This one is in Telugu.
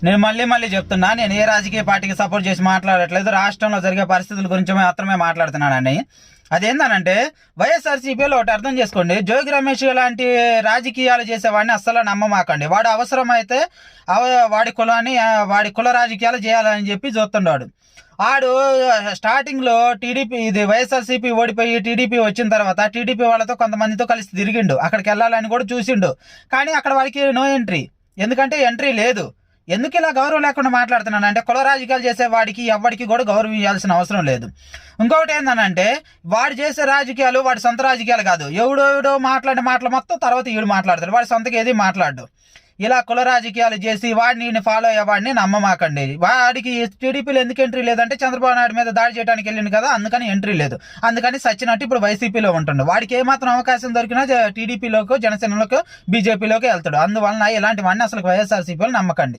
నేను మళ్ళీ చెప్తున్నా, నేను ఏ రాజకీయ పార్టీకి సపోర్ట్ చేసి మాట్లాడట్లేదు, రాష్ట్రంలో జరిగే పరిస్థితుల గురించి మాత్రమే మాట్లాడుతున్నానని. అదేందనంటే వైఎస్ఆర్సీపీలో ఒకటి అర్థం చేసుకోండి, జోగి రమేష్ లాంటి రాజకీయాలు చేసేవాడిని అస్సలు నమ్మమాకండి. వాడు అవసరమైతే వాడి కుల రాజకీయాలు చేయాలని చెప్పి చూస్తున్నాడు. ఆడు స్టార్టింగ్లో టీడీపీ ఇది వైఎస్ఆర్సీపీ ఓడిపోయి టీడీపీ వచ్చిన తర్వాత టీడీపీ వాళ్ళతో కొంతమందితో కలిసి తిరిగిండు, అక్కడికి వెళ్ళాలని కూడా చూసిండు. కానీ అక్కడ వాడికి నో ఎంట్రీ, ఎందుకంటే ఎంట్రీ లేదు. ఎందుకు ఇలా గౌరవం లేకుండా మాట్లాడుతున్నాను అంటే, కుల రాజకీయాలు చేసే వాడికి ఎవరికి కూడా గౌరవం ఇవ్వాల్సిన అవసరం లేదు. ఇంకొకటి ఏందనంటే, వాడు చేసే రాజకీయాలు వాడి సొంత రాజకీయాలు కాదు, ఎవడో మాట్లాడే మాటలు మొత్తం తర్వాత ఈడు మాట్లాడతాడు, వాడి సొంతకి ఏది మాట్లాడు. ఇలా కుల రాజకీయాలు చేసి వాడిని ఫాలో అయ్యేవాడిని నమ్మమాకండి. వాడికి టీడీపీలో ఎందుకు ఎంట్రీ లేదంటే, చంద్రబాబు నాయుడు మీద దాడి చేయడానికి వెళ్ళింది కదా, అందుకని ఎంట్రీ లేదు. అందుకని సచ్చినట్టు ఇప్పుడు వైసీపీలో ఉంటుండు. వాడికి ఏమాత్రం అవకాశం దొరికినా టీడీపీలోకి, జనసేనలోకి, బీజేపీలోకి వెళ్తాడు. అందువలన ఇలాంటి వాడిని అసలు వైఎస్ఆర్సీపీలో నమ్మకండి.